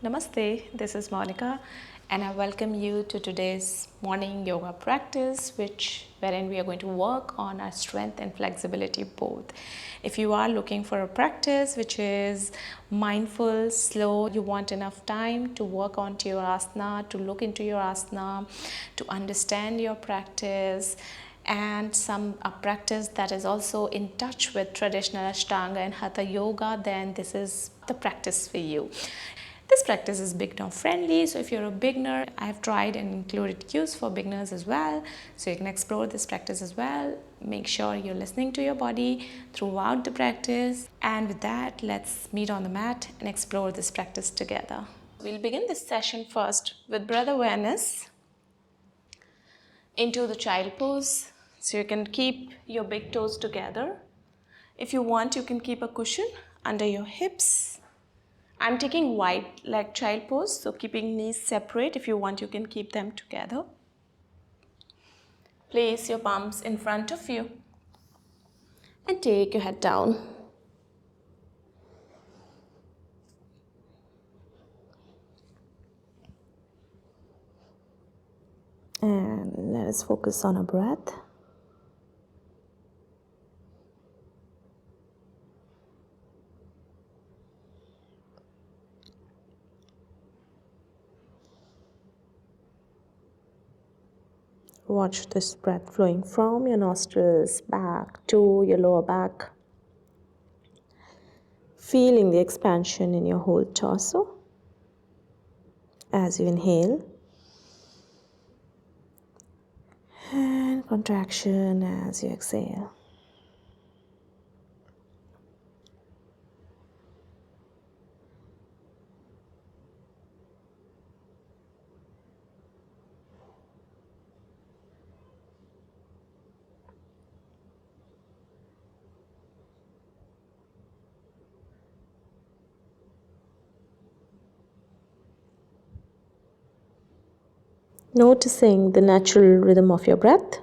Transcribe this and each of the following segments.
Namaste, this is Monica and I welcome you to today's morning yoga practice wherein we are going to work on our strength and flexibility both. If you are looking for a practice which is mindful, slow, you want enough time to work onto your asana, to look into your asana, to understand your practice, and a practice that is also in touch with traditional Ashtanga and Hatha Yoga, then this is the practice for you. This practice is beginner friendly, so if you're a beginner, I've tried and included cues for beginners as well, so you can explore this practice as well. Make sure you're listening to your body throughout the practice, and with that, let's meet on the mat and explore this practice together. We'll begin this session first with breath awareness into the child pose, so you can keep your big toes together. If you want, you can keep a cushion under your hips. I'm taking wide leg child pose, so keeping knees separate. If you want, you can keep them together. Place your palms in front of you and take your head down. And let us focus on our breath. Watch this breath flowing from your nostrils back to your lower back. Feeling the expansion in your whole torso as you inhale. And contraction as you exhale. Noticing the natural rhythm of your breath.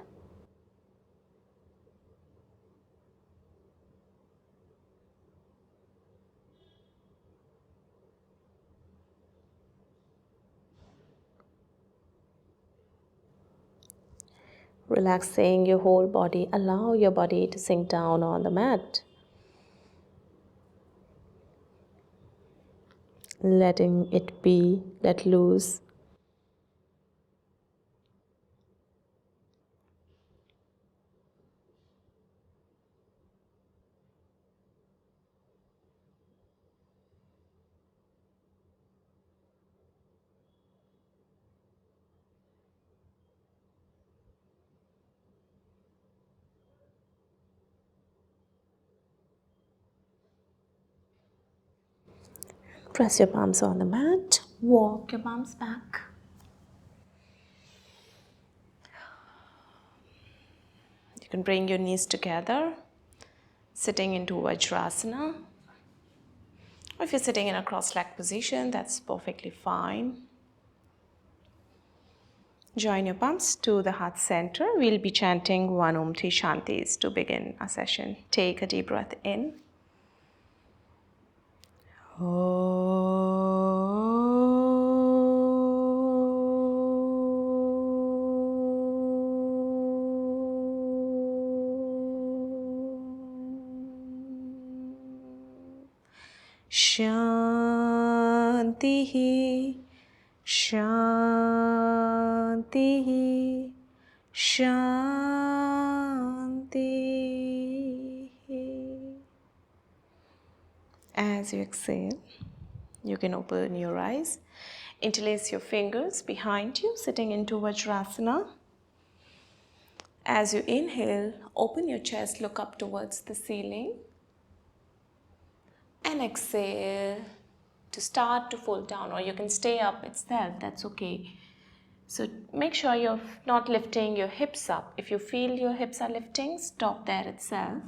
Relaxing your whole body, allow your body to sink down on the mat. Letting it be, let loose. Press your palms on the mat, walk your palms back. You can bring your knees together, sitting into Vajrasana. Or if you're sitting in a cross-legged position, that's perfectly fine. Join your palms to the heart center. We'll be chanting 1 Om 3 Shantis to begin our session. Take a deep breath in. Shanti, Shanti, Shanti. As you exhale, you can open your eyes, interlace your fingers behind you, sitting into Vajrasana. As you inhale, open your chest, look up towards the ceiling. And exhale to start to fold down, or you can stay up itself, that's okay. So make sure you're not lifting your hips up. If you feel your hips are lifting, stop there itself.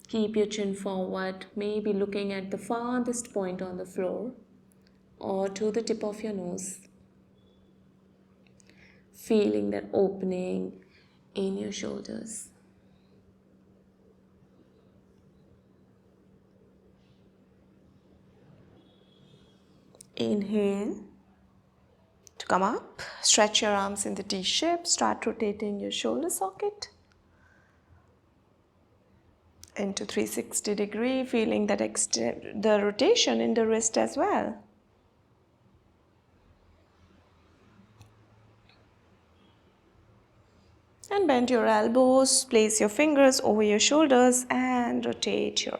Keep your chin forward, maybe looking at the farthest point on the floor or to the tip of your nose. Feeling that opening in your shoulders. Inhale to come up. Stretch your arms in the T shape. Start rotating your shoulder socket into 360 degree, feeling that the rotation in the wrist as well. And bend your elbows, place your fingers over your shoulders and rotate your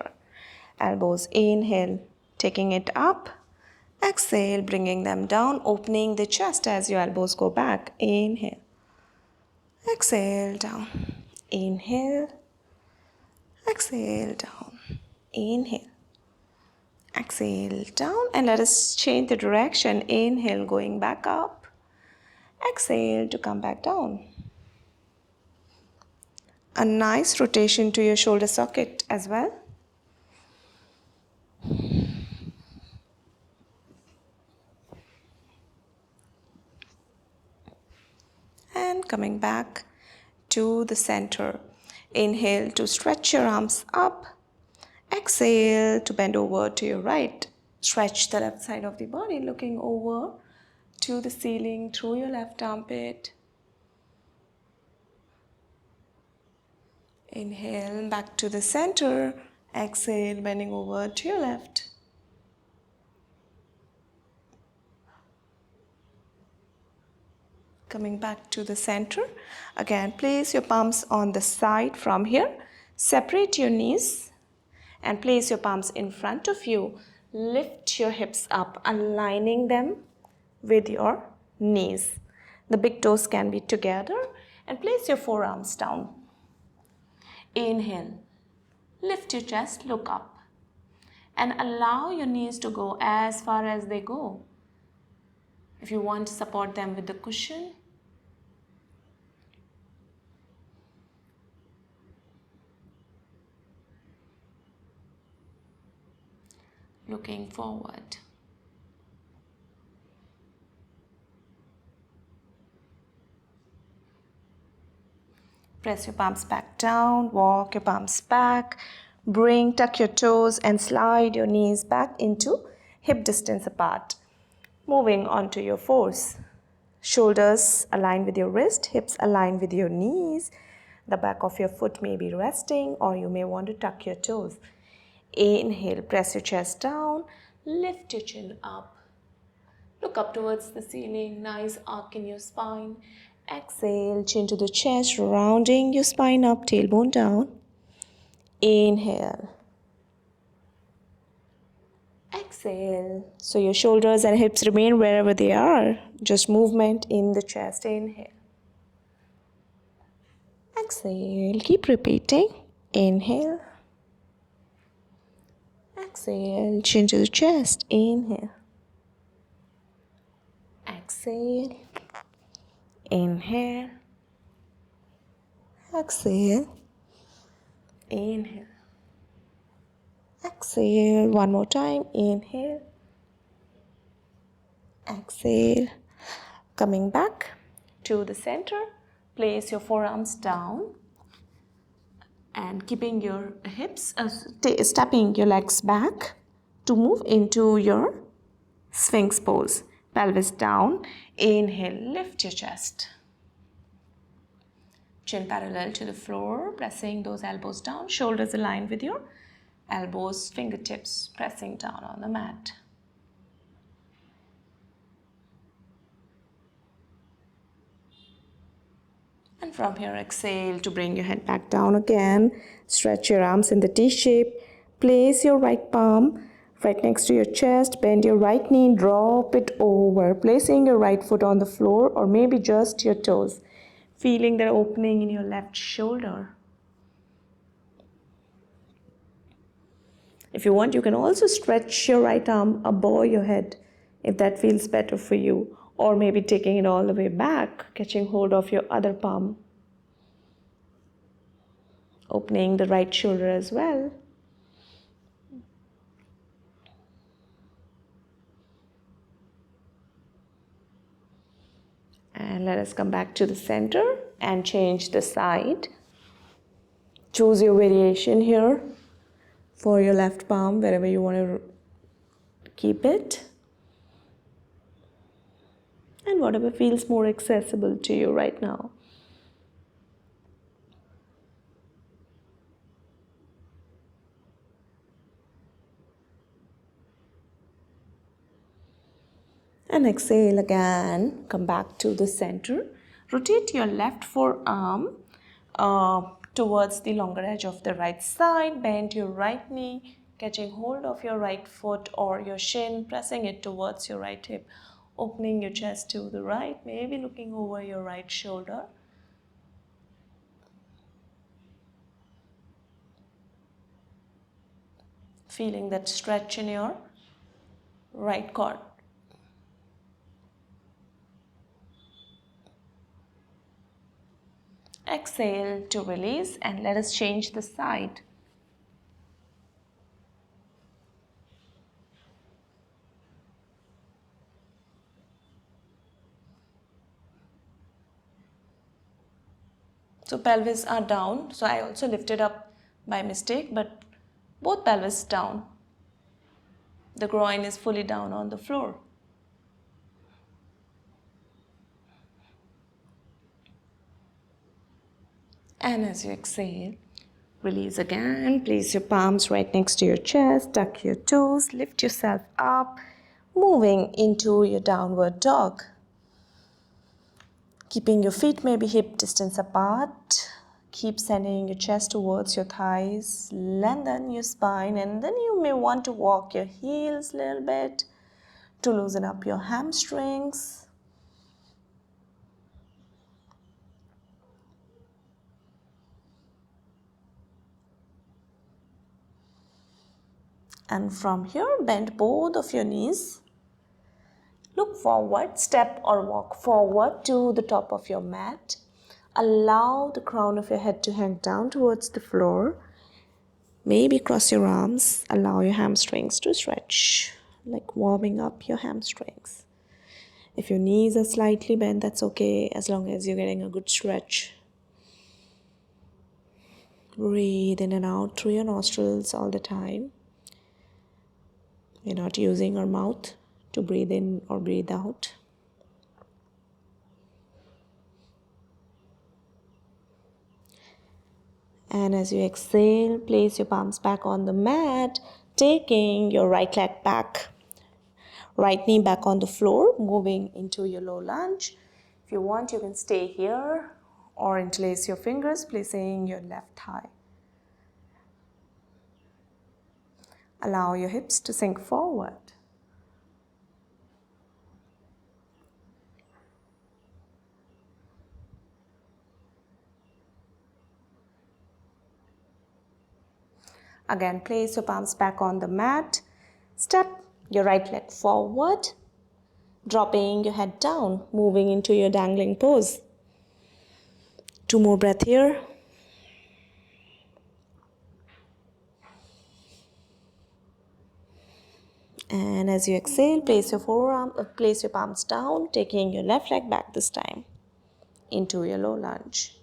elbows. Inhale, taking it up. Exhale, bringing them down, opening the chest as your elbows go back. Inhale. Exhale, down. Inhale. Exhale, down. Inhale. Exhale, down. And let us change the direction. Inhale, going back up. Exhale to come back down. A nice rotation to your shoulder socket as well. And coming back to the center. Inhale to stretch your arms up. Exhale to bend over to your right. Stretch the left side of the body, looking over to the ceiling through your left armpit. Inhale back to the center. Exhale, bending over to your left. Coming back to the center. Again, place your palms on the side from here. Separate your knees and place your palms in front of you. Lift your hips up, aligning them with your knees. The big toes can be together and place your forearms down. Inhale, lift your chest, look up and allow your knees to go as far as they go. If you want to support them with the cushion, looking forward. Press your palms back down, walk your palms back, tuck your toes and slide your knees back into hip distance apart. Moving onto your fours. Shoulders align with your wrist, hips align with your knees. The back of your foot may be resting or you may want to tuck your toes. Inhale, press your chest down, lift your chin up. Look up towards the ceiling, nice arc in your spine. Exhale, chin to the chest, rounding your spine up, tailbone down. Inhale. Exhale. So your shoulders and hips remain wherever they are. Just movement in the chest. Inhale. Exhale. Keep repeating. Inhale. Exhale. Chin to the chest. Inhale. Exhale. Inhale. Exhale. Inhale. Exhale. One more time. Inhale. Exhale. Coming back to the center. Place your forearms down and keeping your hips, stepping your legs back to move into your Sphinx pose. Pelvis down. Inhale. Lift your chest. Chin parallel to the floor, pressing those elbows down. Shoulders aligned with your elbows, fingertips pressing down on the mat. And from here, exhale to bring your head back down again. Stretch your arms in the T shape. Place your right palm right next to your chest. Bend your right knee, drop it over. Placing your right foot on the floor or maybe just your toes. Feeling that opening in your left shoulder. If you want, you can also stretch your right arm above your head if that feels better for you. Or maybe taking it all the way back, catching hold of your other palm. Opening the right shoulder as well. And let us come back to the center and change the side. Choose your variation here for your left palm, wherever you want to keep it. and whatever feels more accessible to you right now. And exhale again, come back to the center. Rotate your left forearm towards the longer edge of the right side. Bend your right knee, catching hold of your right foot or your shin, pressing it towards your right hip. Opening your chest to the right, maybe looking over your right shoulder. Feeling that stretch in your right quad. Exhale to release, and let us change the side. So pelvis are down. So I also lifted up by mistake, but both pelvis down. The groin is fully down on the floor. And as you exhale, release again. Place your palms right next to your chest. Tuck your toes. Lift yourself up. Moving into your downward dog. Keeping your feet maybe hip distance apart. Keep sending your chest towards your thighs. Lengthen your spine, and then you may want to walk your heels a little bit to loosen up your hamstrings. And from here, bend both of your knees. Look forward, step or walk forward to the top of your mat. Allow the crown of your head to hang down towards the floor. Maybe cross your arms. Allow your hamstrings to stretch, like warming up your hamstrings. If your knees are slightly bent, that's okay, as long as you're getting a good stretch. Breathe in and out through your nostrils all the time. We're not using our mouth to breathe in or breathe out. And as you exhale, place your palms back on the mat, taking your right leg back, right knee back on the floor, moving into your low lunge. If you want, you can stay here or interlace your fingers, placing your left thigh. Allow your hips to sink forward. Again, place your palms back on the mat. Step your right leg forward, dropping your head down, moving into your dangling pose. 2 more breaths here. And as you exhale, place your palms down, taking your left leg back this time into your low lunge.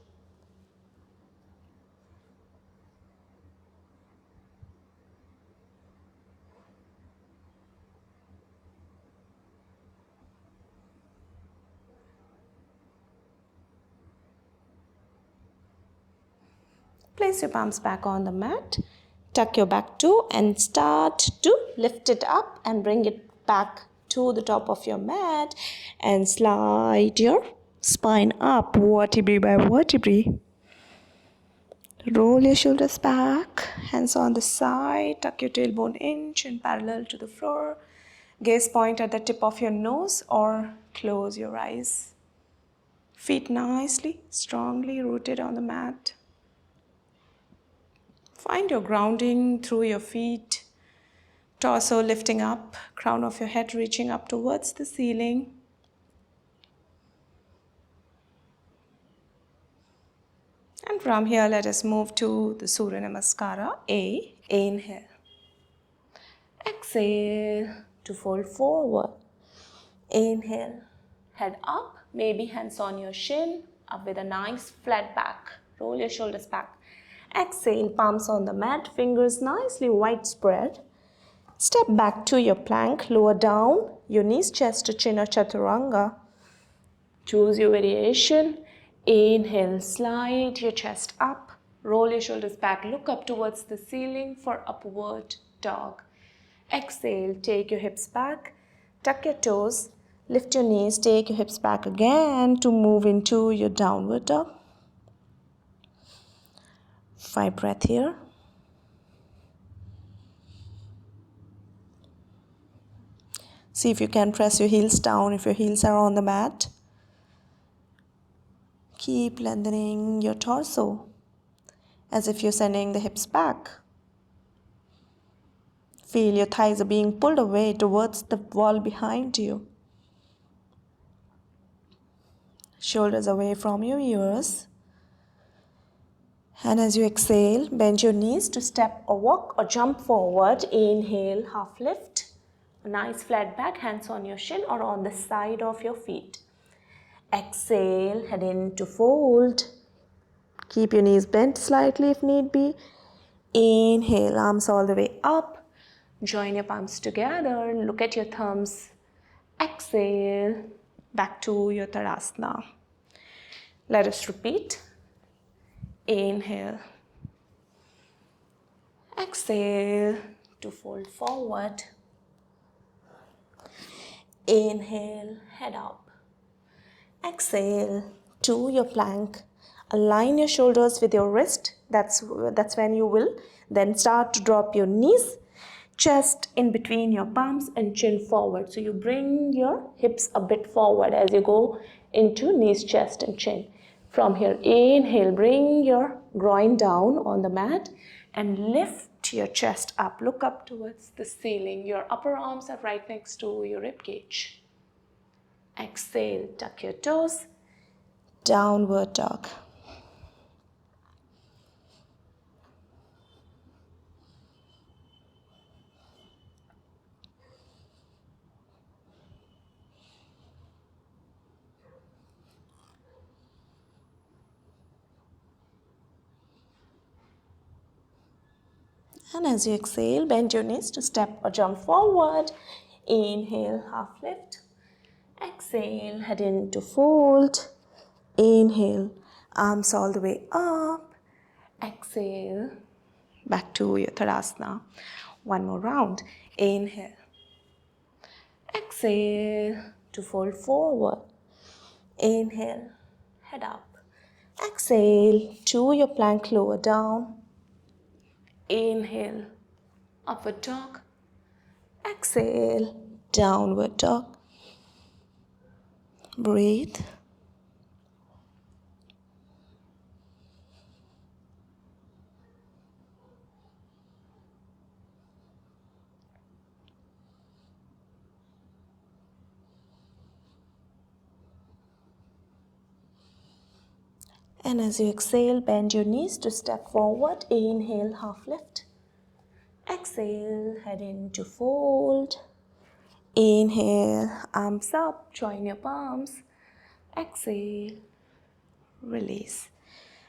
Place your palms back on the mat. Tuck your back toe and start to lift it up and bring it back to the top of your mat and slide your spine up vertebrae by vertebrae. Roll your shoulders back, hands on the side, tuck your tailbone in, chin parallel to the floor. Gaze point at the tip of your nose or close your eyes. Feet nicely, strongly rooted on the mat. Find your grounding through your feet, torso lifting up, crown of your head reaching up towards the ceiling. And from here, let us move to the Surya Namaskara. Inhale. Exhale to fold forward. Inhale, head up, maybe hands on your shin, up with a nice flat back. Roll your shoulders back. Exhale, palms on the mat, fingers nicely widespread. Step back to your plank, lower down your knees, chest to chin or chaturanga. Choose your variation. Inhale, slide your chest up. Roll your shoulders back. Look up towards the ceiling for upward dog. Exhale, take your hips back. Tuck your toes. Lift your knees. Take your hips back again to move into your downward dog. 5 breaths here. See if you can press your heels down if your heels are on the mat. Keep lengthening your torso as if you're sending the hips back. Feel your thighs are being pulled away towards the wall behind you. Shoulders away from your ears. And as you exhale, bend your knees to step or walk or jump forward. Inhale, half lift. A nice flat back, hands on your shin or on the side of your feet. Exhale, head into fold. Keep your knees bent slightly if need be. Inhale, arms all the way up. Join your palms together. Look at your thumbs. Exhale, back to your Tadasana. Let us repeat. Inhale. Exhale to fold forward. Inhale, head up. Exhale to your plank. Align your shoulders with your wrist. That's when you will then start to drop your knees. Chest in between your palms and chin forward. So you bring your hips a bit forward as you go into knees, chest and chin. From here, inhale, bring your groin down on the mat and lift your chest up. Look up towards the ceiling. Your upper arms are right next to your rib cage. Exhale, tuck your toes, downward dog. And as you exhale, bend your knees to step or jump forward. Inhale, half lift. Exhale, head into fold. Inhale, arms all the way up. Exhale, back to your Tadasana. One more round. Inhale. Exhale to fold forward. Inhale, head up. Exhale to your plank, lower down. Inhale, upward dog. Exhale, downward dog. Breathe. And as you exhale, bend your knees to step forward. Inhale, half lift. Exhale, head into fold. Inhale, arms up, join your palms. Exhale, release.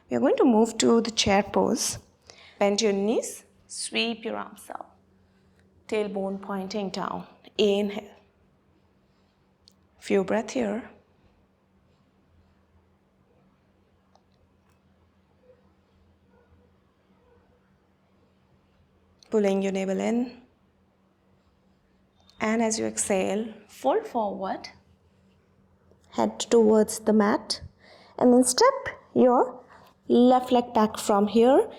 We are going to move to the chair pose. Bend your knees, sweep your arms up. Tailbone pointing down. Inhale. Few breaths here. Pulling your navel in. And as you exhale, fold forward. Head towards the mat. And then step your left leg back from here.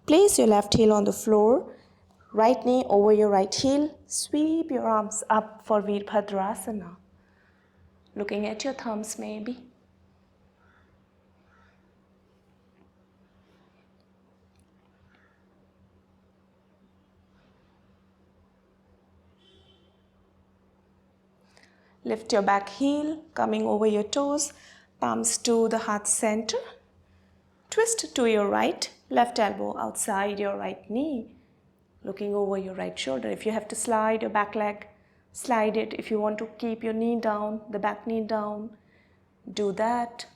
Place your left heel on the floor. Right knee over your right heel. Sweep your arms up for Virabhadrasana. Looking at your thumbs maybe. Lift your back heel, coming over your toes, palms to the heart center. Twist to your right, left elbow outside your right knee, looking over your right shoulder. If you have to slide your back leg, slide it. If you want to keep your knee down, the back knee down, do that.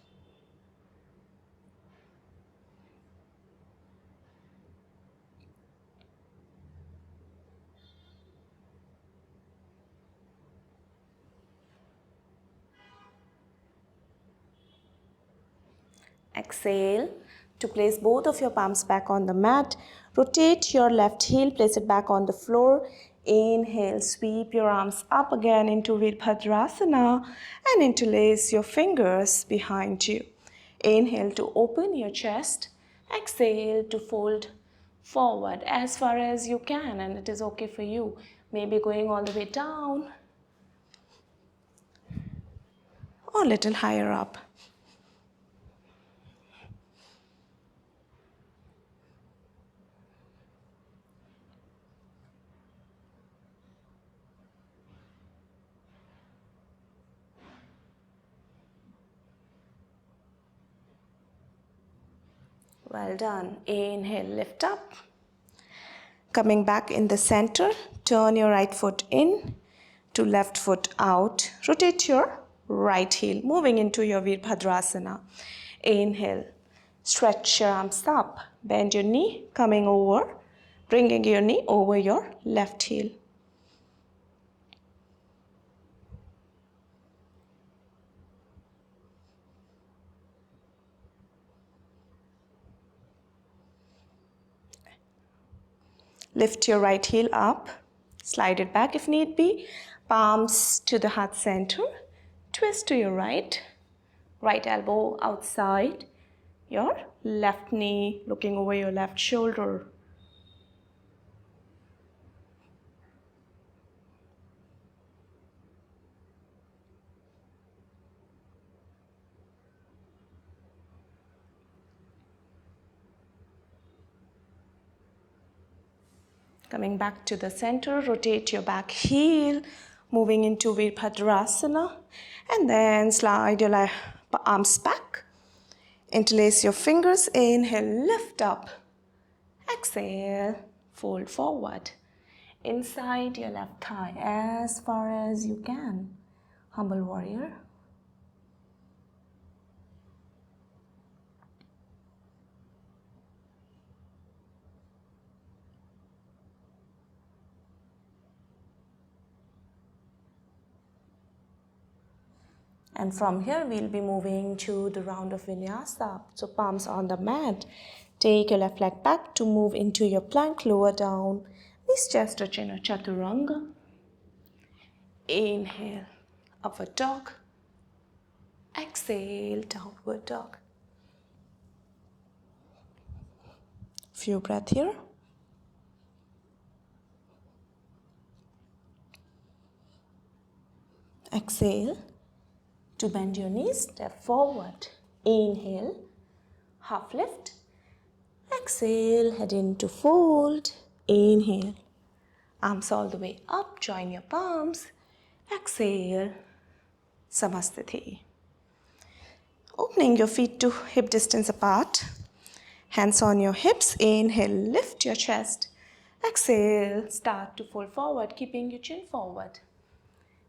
Exhale to place both of your palms back on the mat. Rotate your left heel, place it back on the floor. Inhale, sweep your arms up again into Virabhadrasana and interlace your fingers behind you. Inhale to open your chest. Exhale to fold forward as far as you can, and it is okay for you. Maybe going all the way down or a little higher up. Well done. Inhale, lift up. Coming back in the center, turn your right foot in to left foot out. Rotate your right heel, moving into your Virabhadrasana. Inhale, stretch your arms up. Bend your knee, coming over, bringing your knee over your left heel. Lift your right heel up, slide it back if need be, palms to the heart center, twist to your right, right elbow outside, your left knee looking over your left shoulder. Coming back to the center, rotate your back heel, moving into Virabhadrasana, and then slide your arms back. Interlace your fingers, inhale, lift up. Exhale, fold forward. Inside your left thigh as far as you can. Humble warrior. And from here, we'll be moving to the round of vinyasa. So palms on the mat. Take your left leg back to move into your plank, lower down. Knees chest to chin or chaturanga. Inhale, upward dog. Exhale, downward dog. Few breaths here. Exhale. To bend your knees, step forward. Inhale, half lift. Exhale, head into fold. Inhale, arms all the way up, join your palms. Exhale, Samastiti. Opening your feet to hip distance apart. Hands on your hips. Inhale, lift your chest. Exhale, start to fold forward, keeping your chin forward.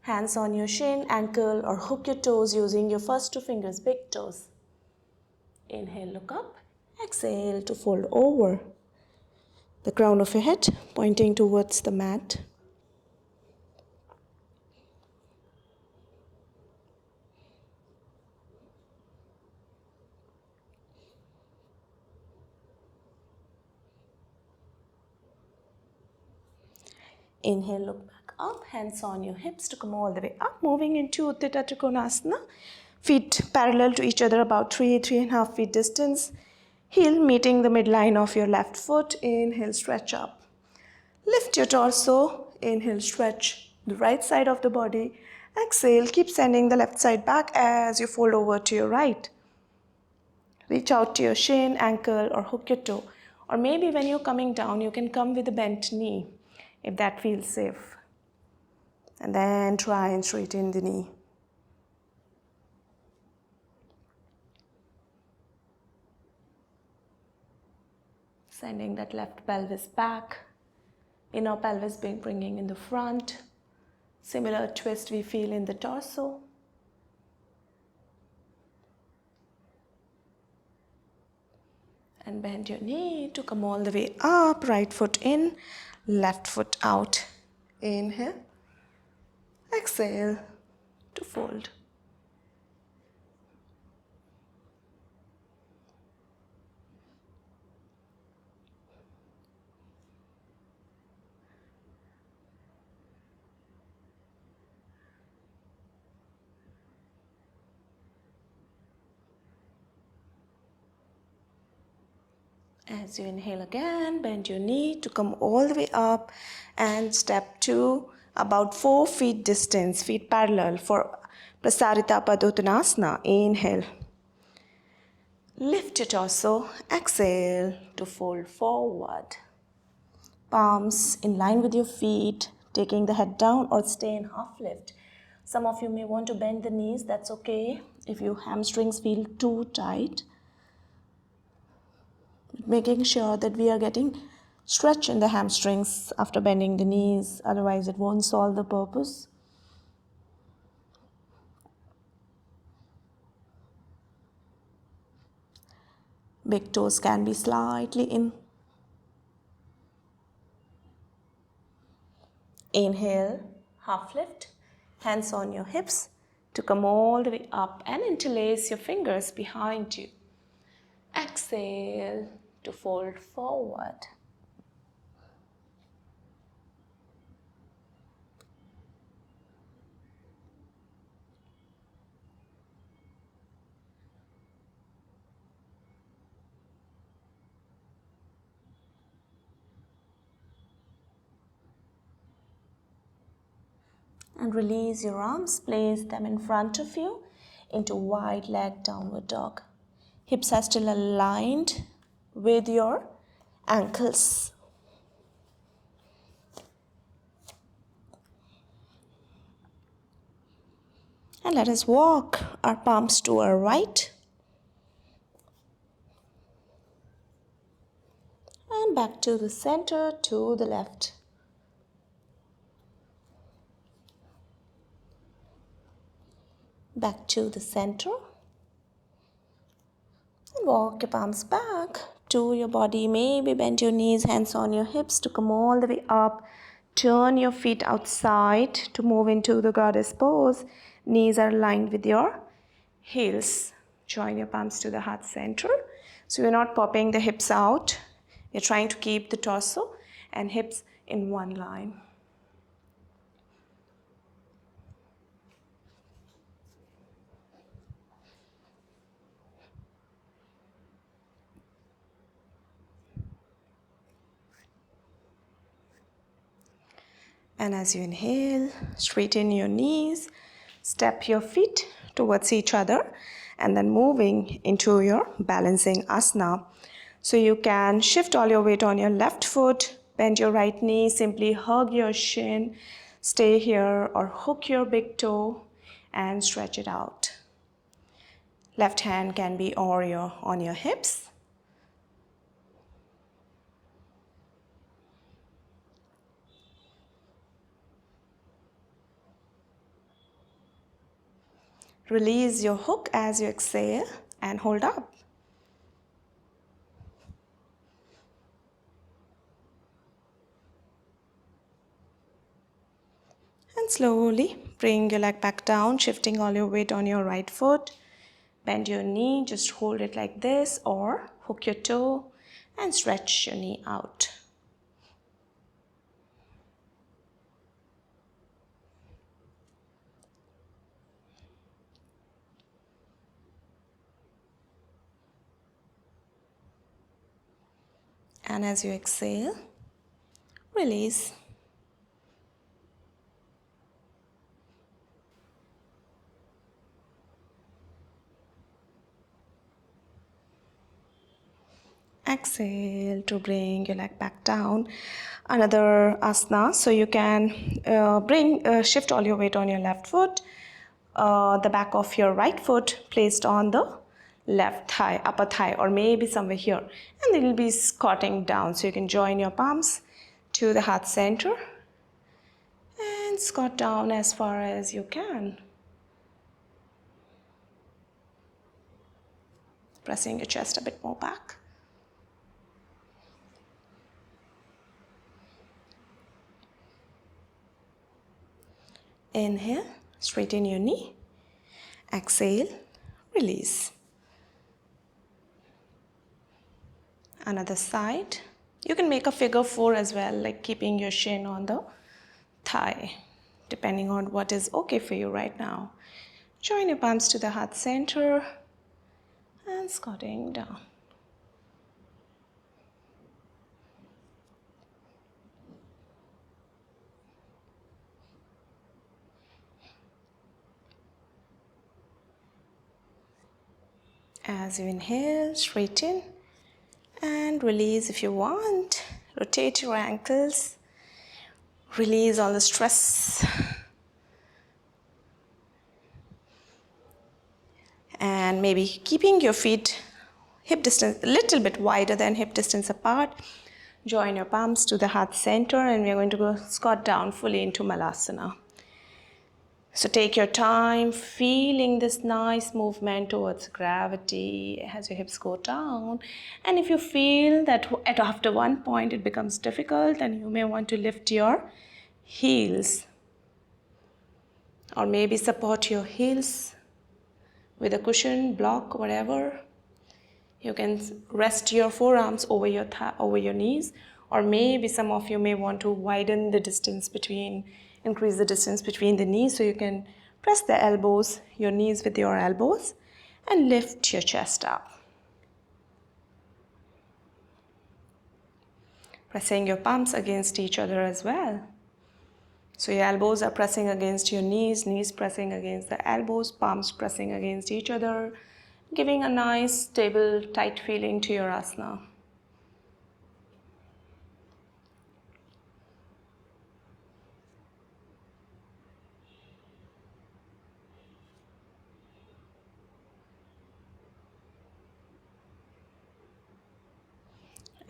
Hands on your shin, ankle, or hook your toes using your first two fingers, big toes. Inhale, look up. Exhale to fold over. The crown of your head pointing towards the mat. Inhale, look back up, hands on your hips to come all the way up, moving into Utthita Trikonasana. Feet parallel to each other, about 3.5 feet distance. Heel meeting the midline of your left foot. Inhale, stretch up. Lift your torso. Inhale, stretch the right side of the body. Exhale, keep sending the left side back as you fold over to your right. Reach out to your shin, ankle, or hook your toe. Or maybe when you're coming down, you can come with a bent knee, if that feels safe. And then try and straighten the knee. Sending that left pelvis back. Inner pelvis bringing in the front. Similar twist we feel in the torso. And bend your knee to come all the way up. Right foot in, left foot out. Inhale. Exhale to fold. As you inhale again, bend your knee to come all the way up and step to about 4 feet distance, feet parallel for Prasarita Padottanasana. Inhale. Lift your torso. Exhale to fold forward. Palms in line with your feet, taking the head down or stay in half lift. Some of you may want to bend the knees, that's okay. If your hamstrings feel too tight, making sure that we are getting stretch in the hamstrings after bending the knees, otherwise it won't solve the purpose. Big toes can be slightly in. Inhale, half lift, hands on your hips to come all the way up and interlace your fingers behind you. Exhale to fold forward. And release your arms, place them in front of you into wide leg downward dog. Hips are still aligned with your ankles. And let us walk our palms to our right and back to the center, to the left. Back to the center. And walk your palms back to your body. Maybe bend your knees, hands on your hips to come all the way up. Turn your feet outside to move into the goddess pose. Knees are aligned with your heels. Join your palms to the heart center. So you're not popping the hips out. You're trying to keep the torso and hips in one line. And as you inhale, straighten your knees, step your feet towards each other, and then moving into your balancing asana. So you can shift all your weight on your left foot, bend your right knee, simply hug your shin, stay here, or hook your big toe and stretch it out. Left hand can be on your hips. Release your hook as you exhale and hold up. And slowly bring your leg back down, shifting all your weight on your right foot. Bend your knee, just hold it like this, or hook your toe and stretch your knee out. And as you exhale, release. Exhale to bring your leg back down. Another asana, so you can shift all your weight on your left foot, the back of your right foot placed on the left thigh, upper thigh, or maybe somewhere here, and it will be squatting down. So you can join your palms to the heart center and squat down as far as you can, pressing your chest a bit more back. Inhale, straighten your knee. Exhale, release. Another side. You can make a figure 4 as well, like keeping your shin on the thigh, depending on what is okay for you right now. Join your palms to the heart center and squatting down. As you inhale, straighten and release if you want. Rotate your ankles. Release all the stress. And maybe keeping your feet hip distance, a little bit wider than hip distance apart. Join your palms to the heart center and we're going to go squat down fully into Malasana. So take your time, feeling this nice movement towards gravity as your hips go down. And if you feel that after one point it becomes difficult, then you may want to lift your heels. Or maybe support your heels with a cushion, block, whatever. You can rest your forearms over your knees, or maybe some of you may want to widen the distance between, increase the distance between the knees, so you can press the elbows, your knees with your elbows, and lift your chest up. Pressing your palms against each other as well. So your elbows are pressing against your knees, knees pressing against the elbows, palms pressing against each other, giving a nice, stable, tight feeling to your asana.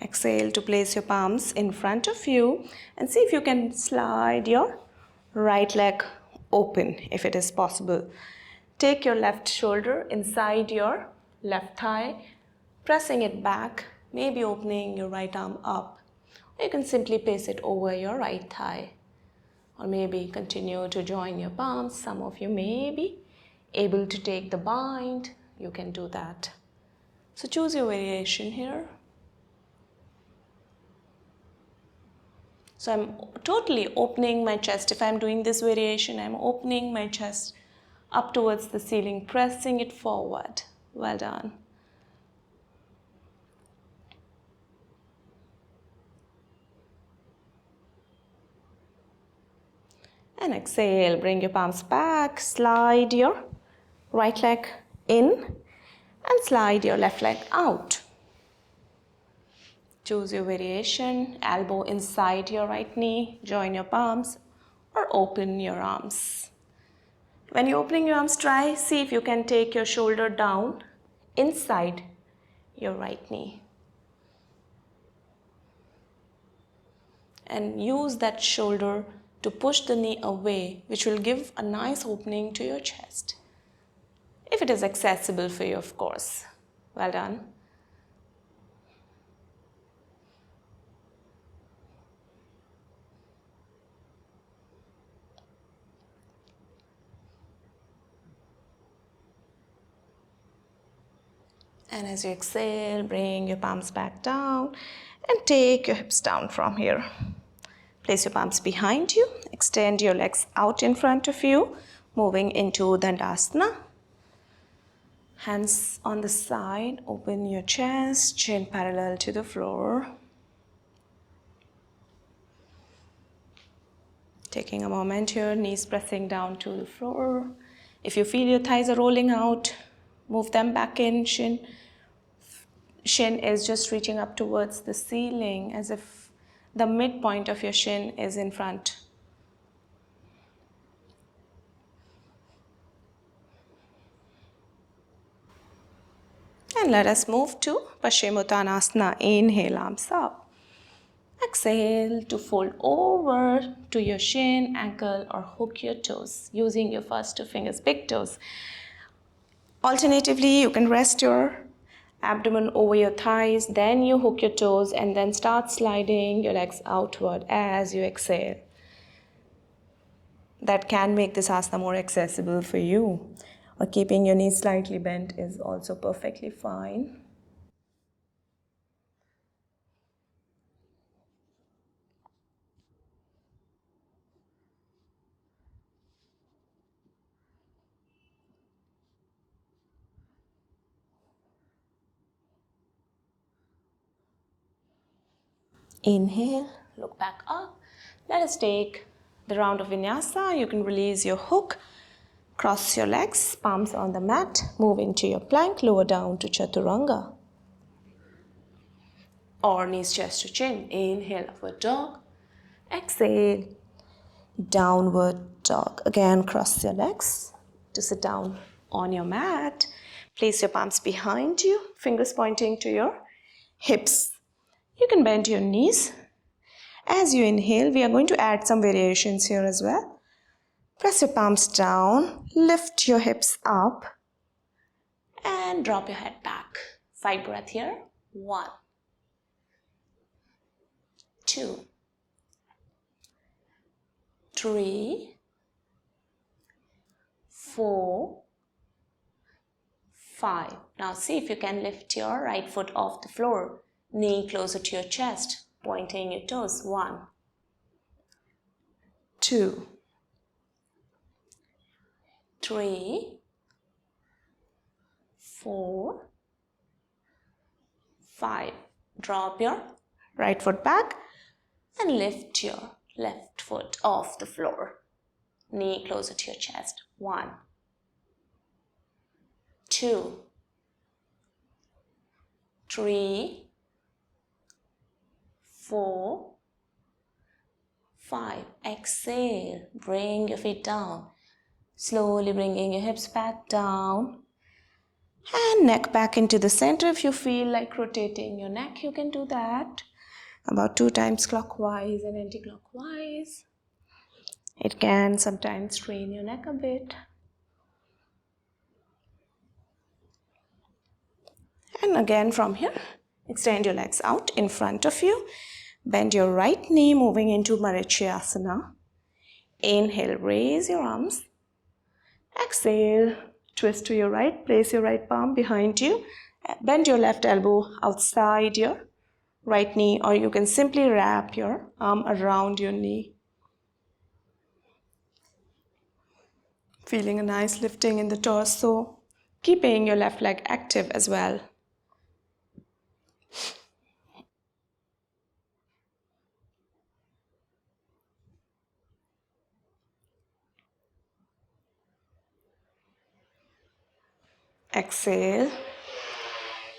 Exhale to place your palms in front of you and see if you can slide your right leg open if it is possible. Take your left shoulder inside your left thigh, pressing it back, maybe opening your right arm up. Or you can simply place it over your right thigh. Or maybe continue to join your palms. Some of you may be able to take the bind. You can do that. So choose your variation here. So I'm totally opening my chest. If I'm doing this variation, I'm opening my chest up towards the ceiling, pressing it forward. Well done. And exhale, bring your palms back, slide your right leg in and slide your left leg out. Choose your variation, elbow inside your right knee, join your palms or open your arms. When you're opening your arms, see if you can take your shoulder down inside your right knee. And use that shoulder to push the knee away, which will give a nice opening to your chest. If it is accessible for you, of course. Well done. And as you exhale, bring your palms back down and take your hips down from here. Place your palms behind you, extend your legs out in front of you, moving into Dandasana. Hands on the side, open your chest, chin parallel to the floor. Taking a moment here, knees pressing down to the floor. If you feel your thighs are rolling out, move them back in. Shin is just reaching up towards the ceiling as if the midpoint of your shin is in front. And let us move to Paschimottanasana. Inhale, arms up. Exhale to fold over to your shin, ankle or hook your toes using your first two fingers, big toes. Alternatively, you can rest your abdomen over your thighs, then you hook your toes and then start sliding your legs outward as you exhale. That can make this asana more accessible for you. Or keeping your knees slightly bent is also perfectly fine. Inhale, look back up. Let us take the round of vinyasa. You can release your hook, Cross your legs, palms on the mat. Move into your plank, lower down to chaturanga. Or knees chest to chin. Inhale, upward dog. Exhale, downward dog. Again, cross your legs to sit down on your mat. Place your palms behind you, fingers pointing to your hips. You can bend your knees. As you inhale, we are going to add some variations here as well. Press your palms down, lift your hips up, and drop your head back. 5 breaths here. 1, 2, 3, 4, 5. Now see if you can lift your right foot off the floor. Knee closer to your chest, pointing your toes. 1, 2, 3, 4, 5. Drop your right foot back and lift your left foot off the floor. Knee closer to your chest. 1, 2, 3, 4, 5. Exhale. Bring your feet down. Slowly bringing your hips back down. And neck back into the center. If you feel like rotating your neck, you can do that. About 2 times clockwise and anti-clockwise. It can sometimes strain your neck a bit. And again from here, extend your legs out in front of you. Bend your right knee, moving into asana. Inhale, raise your arms. Exhale, twist to your right. Place your right palm behind you. Bend your left elbow outside your right knee, or you can simply wrap your arm around your knee. Feeling a nice lifting in the torso. Keeping your left leg active as well. Exhale,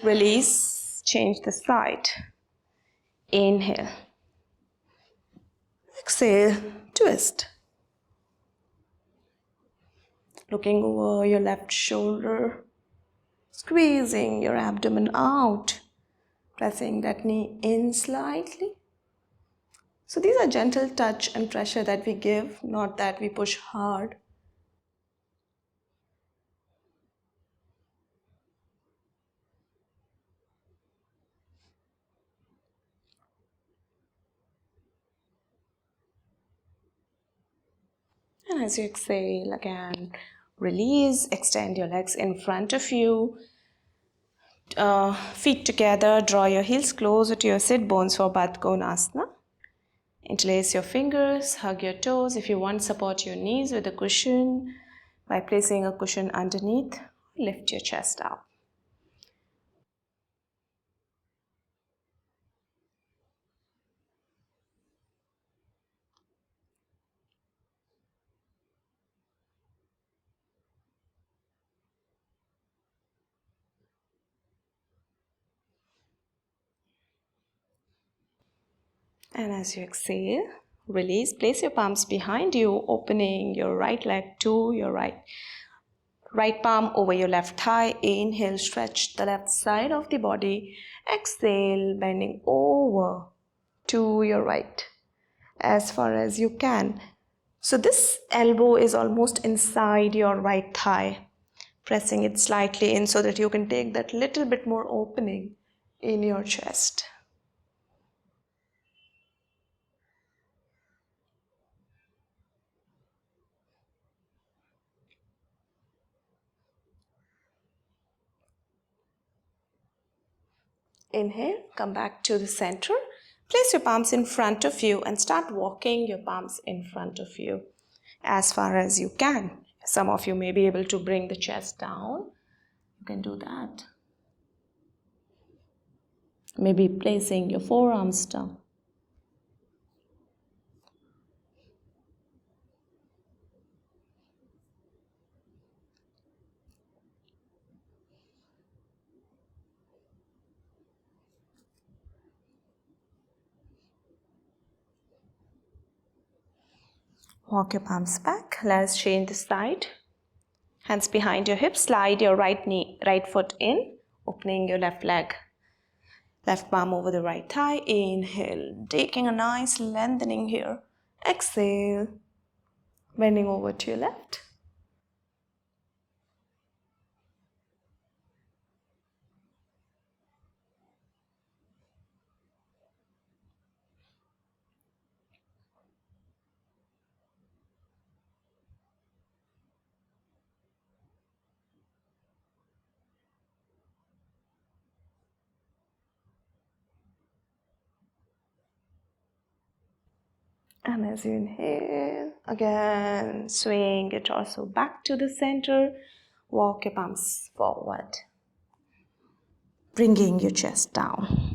release, change the side. Inhale, exhale, twist. Looking over your left shoulder, squeezing your abdomen out, pressing that knee in slightly. So these are gentle touch and pressure that we give, not that we push hard. And as you exhale, again, release, extend your legs in front of you. Feet together, draw your heels closer to your sit bones for Baddha Konasana. Interlace your fingers, hug your toes. If you want, support your knees with a cushion by placing a cushion underneath. Lift your chest up. And as you exhale, release. Place your palms behind you, opening your right leg to your right palm over your left thigh. Inhale, stretch the left side of the body. Exhale, bending over to your right as far as you can. So this elbow is almost inside your right thigh. Pressing it slightly in so that you can take that little bit more opening in your chest. Inhale, come back to the center. Place your palms in front of you and start walking your palms in front of you as far as you can. Some of you may be able to bring the chest down. You can do that. Maybe placing your forearms down. Walk your palms back. Let's change the side. Hands behind your hips. Slide your right foot in, opening your left leg. Left palm over the right thigh. Inhale, taking a nice lengthening here. Exhale, bending over to your left. And as you inhale, again, swing your torso back to the center. Walk your palms forward, bringing your chest down.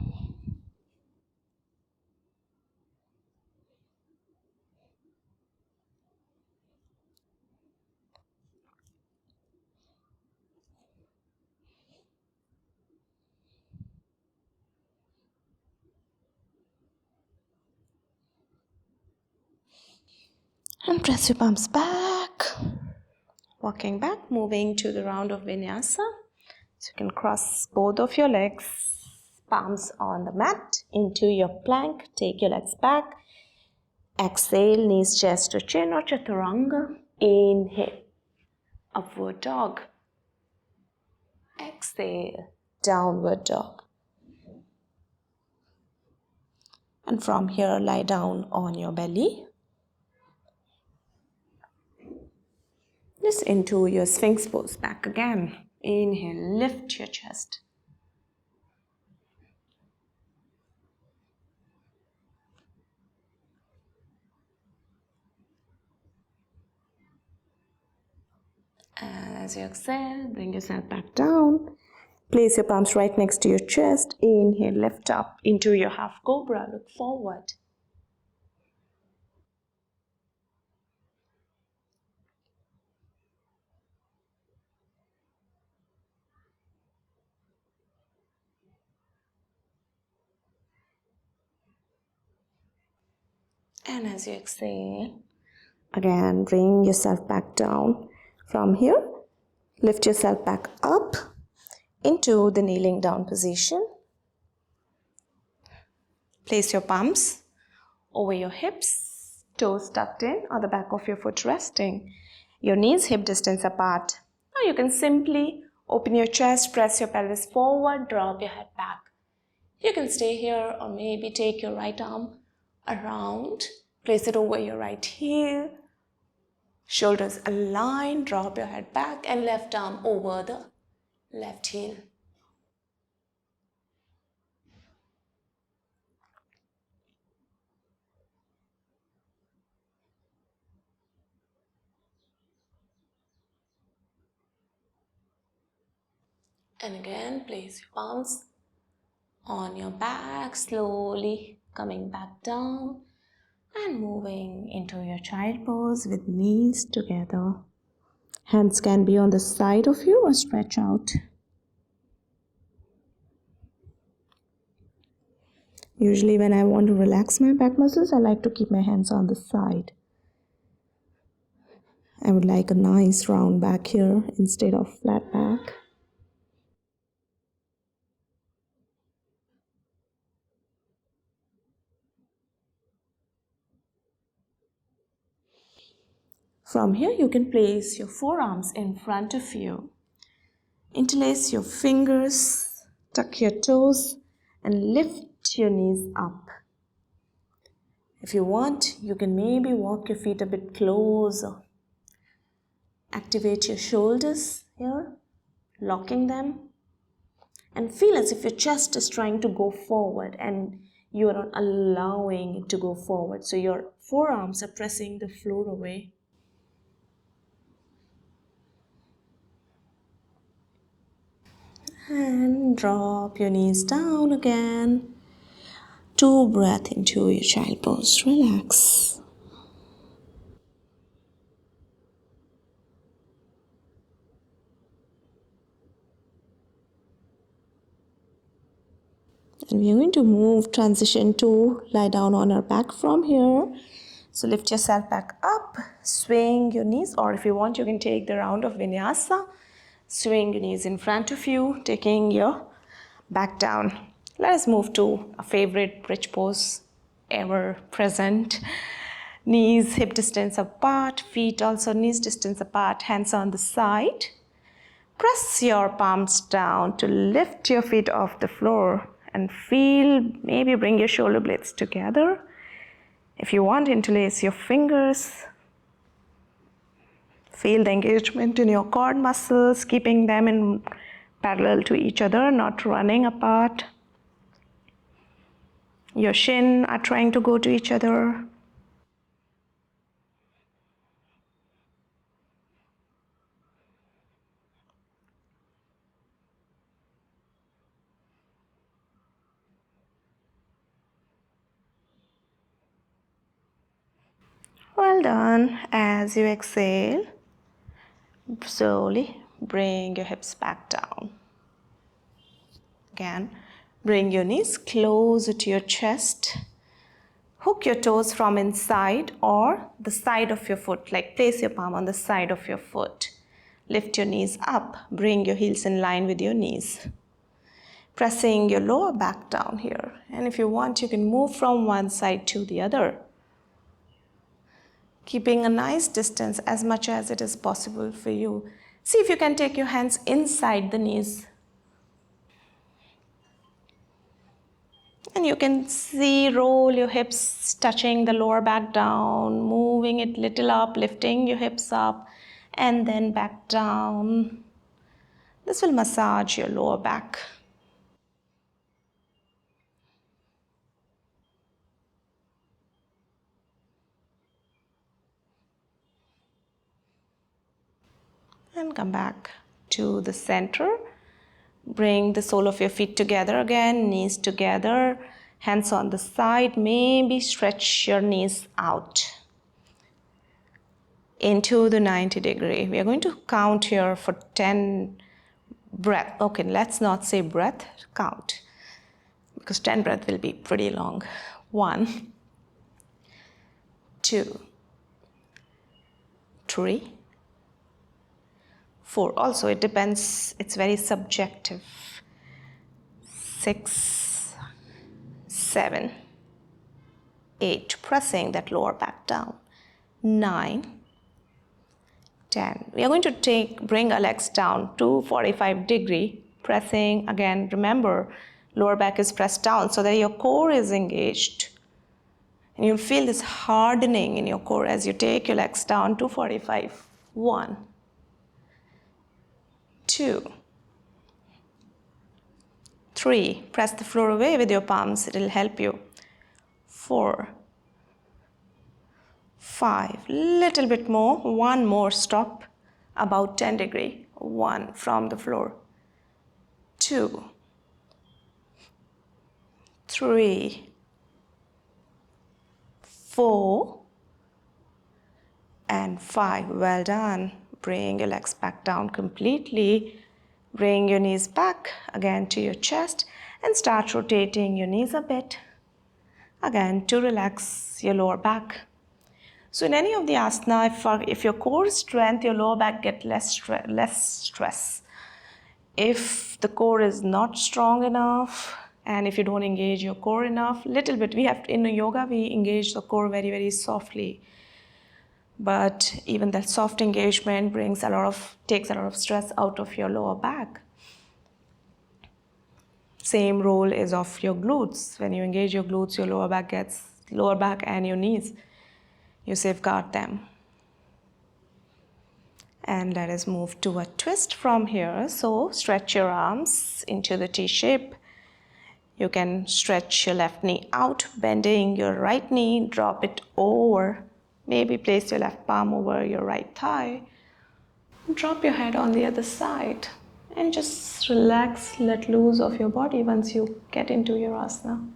And press your palms back. Walking back, moving to the round of vinyasa. So you can cross both of your legs, palms on the mat, into your plank. Take your legs back. Exhale, knees, chest to chin or chaturanga. Inhale, upward dog. Exhale, downward dog. And from here, lie down on your belly. Just into your Sphinx pose, back again. Inhale, lift your chest. And as you exhale, bring yourself back down. Place your palms right next to your chest. Inhale, lift up into your half cobra. Look forward. And as you exhale, again, bring yourself back down. From here, lift yourself back up into the kneeling down position. Place your palms over your hips, toes tucked in or the back of your foot resting. Your knees hip distance apart. Or you can simply open your chest, press your pelvis forward, drop your head back. You can stay here or maybe take your right arm around, place it over your right heel, shoulders aligned, drop your head back and left arm over the left heel. And again, place your palms on your back, slowly coming back down and moving into your child pose with knees together. Hands can be on the side of you or stretch out. Usually when I want to relax my back muscles, I like to keep my hands on the side. I would like a nice round back here instead of flat back. From here, you can place your forearms in front of you. Interlace your fingers, tuck your toes, and lift your knees up. If you want, you can maybe walk your feet a bit closer. Activate your shoulders here, locking them. And feel as if your chest is trying to go forward and you are not allowing it to go forward. So your forearms are pressing the floor away. And drop your knees down again. 2 breaths into your child pose. Relax. And we're going to transition to lie down on our back from here. So lift yourself back up, swing your knees, or if you want, you can take the round of vinyasa. Swing your knees in front of you, taking your back down. Let us move to a favorite bridge pose ever present. Knees hip distance apart, feet also knees distance apart, hands on the side. Press your palms down to lift your feet off the floor and feel, maybe bring your shoulder blades together. If you want, interlace your fingers. Feel the engagement in your core muscles, keeping them in parallel to each other, not running apart. Your shin are trying to go to each other. Well done. As you exhale, slowly bring your hips back down. Again, bring your knees closer to your chest. Hook your toes from inside or the side of your foot, like place your palm on the side of your foot. Lift your knees up, bring your heels in line with your knees. Pressing your lower back down here. And if you want, you can move from one side to the other. Keeping a nice distance as much as it is possible for you. See if you can take your hands inside the knees. And you can see, roll your hips touching the lower back down, moving it little up, lifting your hips up, and then back down. This will massage your lower back. And come back to the center. Bring the sole of your feet together again, knees together, hands on the side. Maybe stretch your knees out into the 90 degree. We are going to count here for 10 breath. Okay, let's not say breath, count. Because 10 breath will be pretty long. 1, 2, 3, 4. Also, it depends, it's very subjective. 6, 7, 8. Pressing that lower back down. 9, 10. We are going to bring our legs down to 45 degree. Pressing again, remember, lower back is pressed down so that your core is engaged. And you'll feel this hardening in your core as you take your legs down to 45. 1, 2, 3. Press the floor away with your palms. It will help you. 4, 5. Little bit more. 1 more. Stop. About 10 degree. 1 from the floor. 2, 3, 4, and 5. Well done. Bring your legs back down completely. Bring your knees back again to your chest and start rotating your knees a bit. Again, to relax your lower back. So in any of the asana, if your core is strength, your lower back gets less stress. If the core is not strong enough, and if you don't engage your core enough, little bit, in yoga, we engage the core very, very softly. But even that soft engagement takes a lot of stress out of your lower back. Same role is of your glutes. When you engage your glutes, your lower back and your knees, you safeguard them. And let us move to a twist from here. So stretch your arms into the T shape. You can stretch your left knee out, bending your right knee, drop it over. Maybe place your left palm over your right thigh. Drop your head on the other side and just relax, let loose of your body once you get into your asana.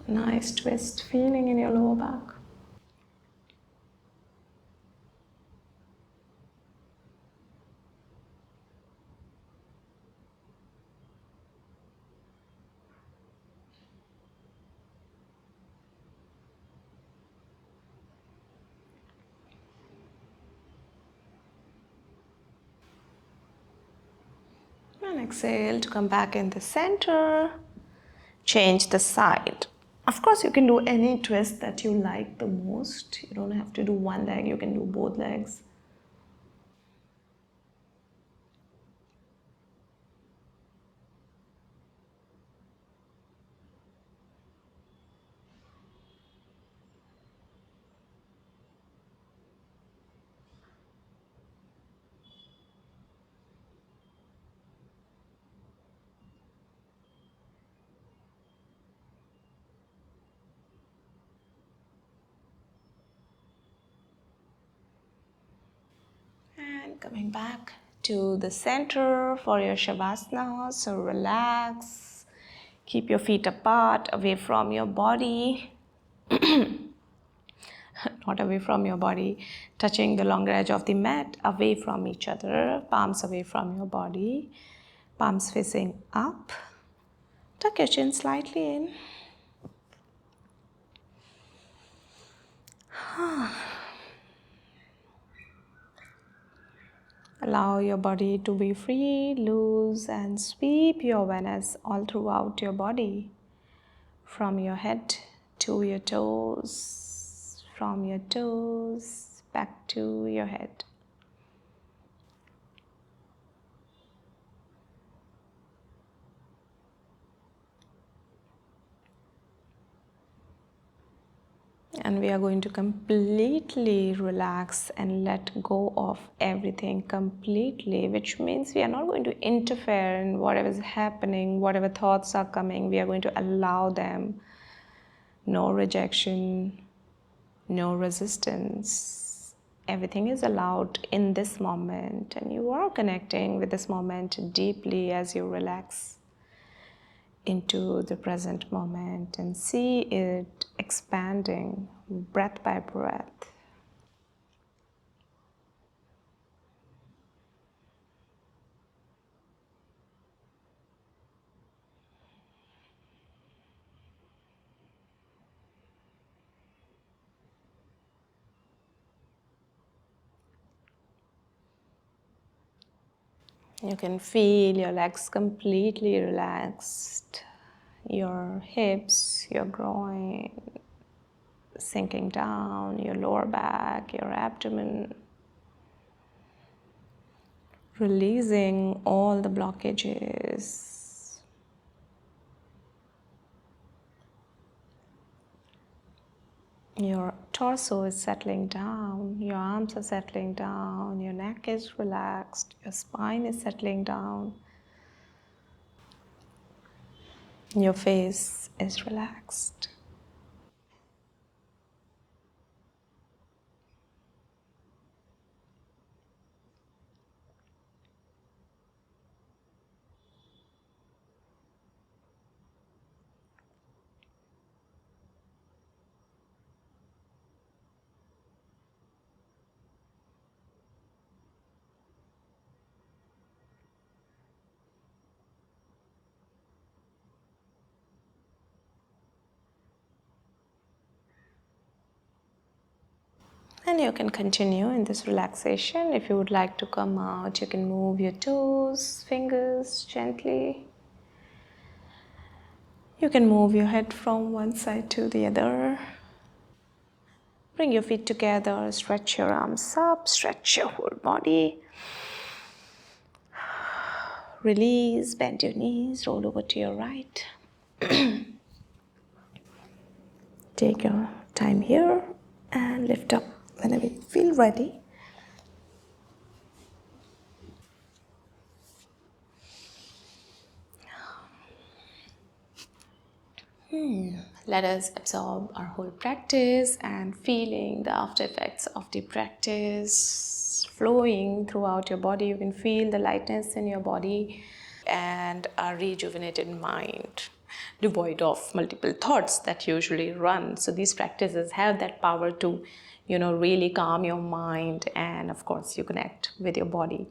Nice twist feeling in your lower back. And exhale to come back in the center. Change the side. Of course, you can do any twist that you like the most. You don't have to do one leg, you can do both legs. And coming back to the center for your Shavasana. So relax. Keep your feet apart, away from your body. Not away from your body. Touching the longer edge of the mat, away from each other. Palms away from your body. Palms facing up. Tuck your chin slightly in. Allow your body to be free, loose, and sweep your awareness all throughout your body. From your head to your toes, from your toes back to your head. And we are going to completely relax and let go of everything completely, which means we are not going to interfere in whatever is happening, whatever thoughts are coming. We are going to allow them. No rejection, no resistance. Everything is allowed in this moment, and you are connecting with this moment deeply as you relax into the present moment and see it expanding breath by breath. You can feel your legs completely relaxed, your hips, your groin sinking down, your lower back, your abdomen, releasing all the blockages. Your torso is settling down, your arms are settling down, your neck is relaxed, your spine is settling down, your face is relaxed. And you can continue in this relaxation. If you would like to come out, you can move your toes, fingers gently. You can move your head from one side to the other. Bring your feet together, stretch your arms up, stretch your whole body. Release, bend your knees, roll over to your right. Take your time here and lift up whenever you feel ready. Let us absorb our whole practice and feeling the after effects of the practice flowing throughout your body. You can feel the lightness in your body and a rejuvenated mind, devoid of multiple thoughts that usually run. So these practices have that power to, really calm your mind, and of course you connect with your body.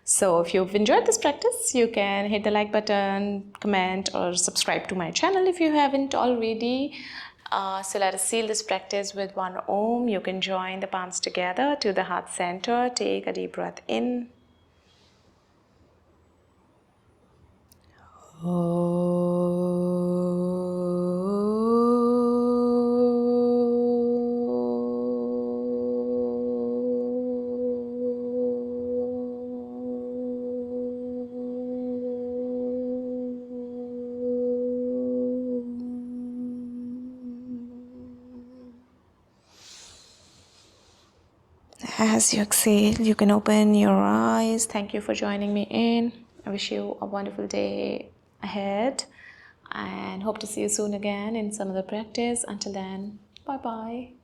So if you've enjoyed this practice, you can hit the like button, comment, or subscribe to my channel if you haven't already. So let us seal this practice with one Om. You can join the palms together to the heart center. Take a deep breath in As you exhale, you can open your eyes. Thank you for joining me in. I wish you a wonderful day ahead and hope to see you soon again in some other practice. Until then, bye bye.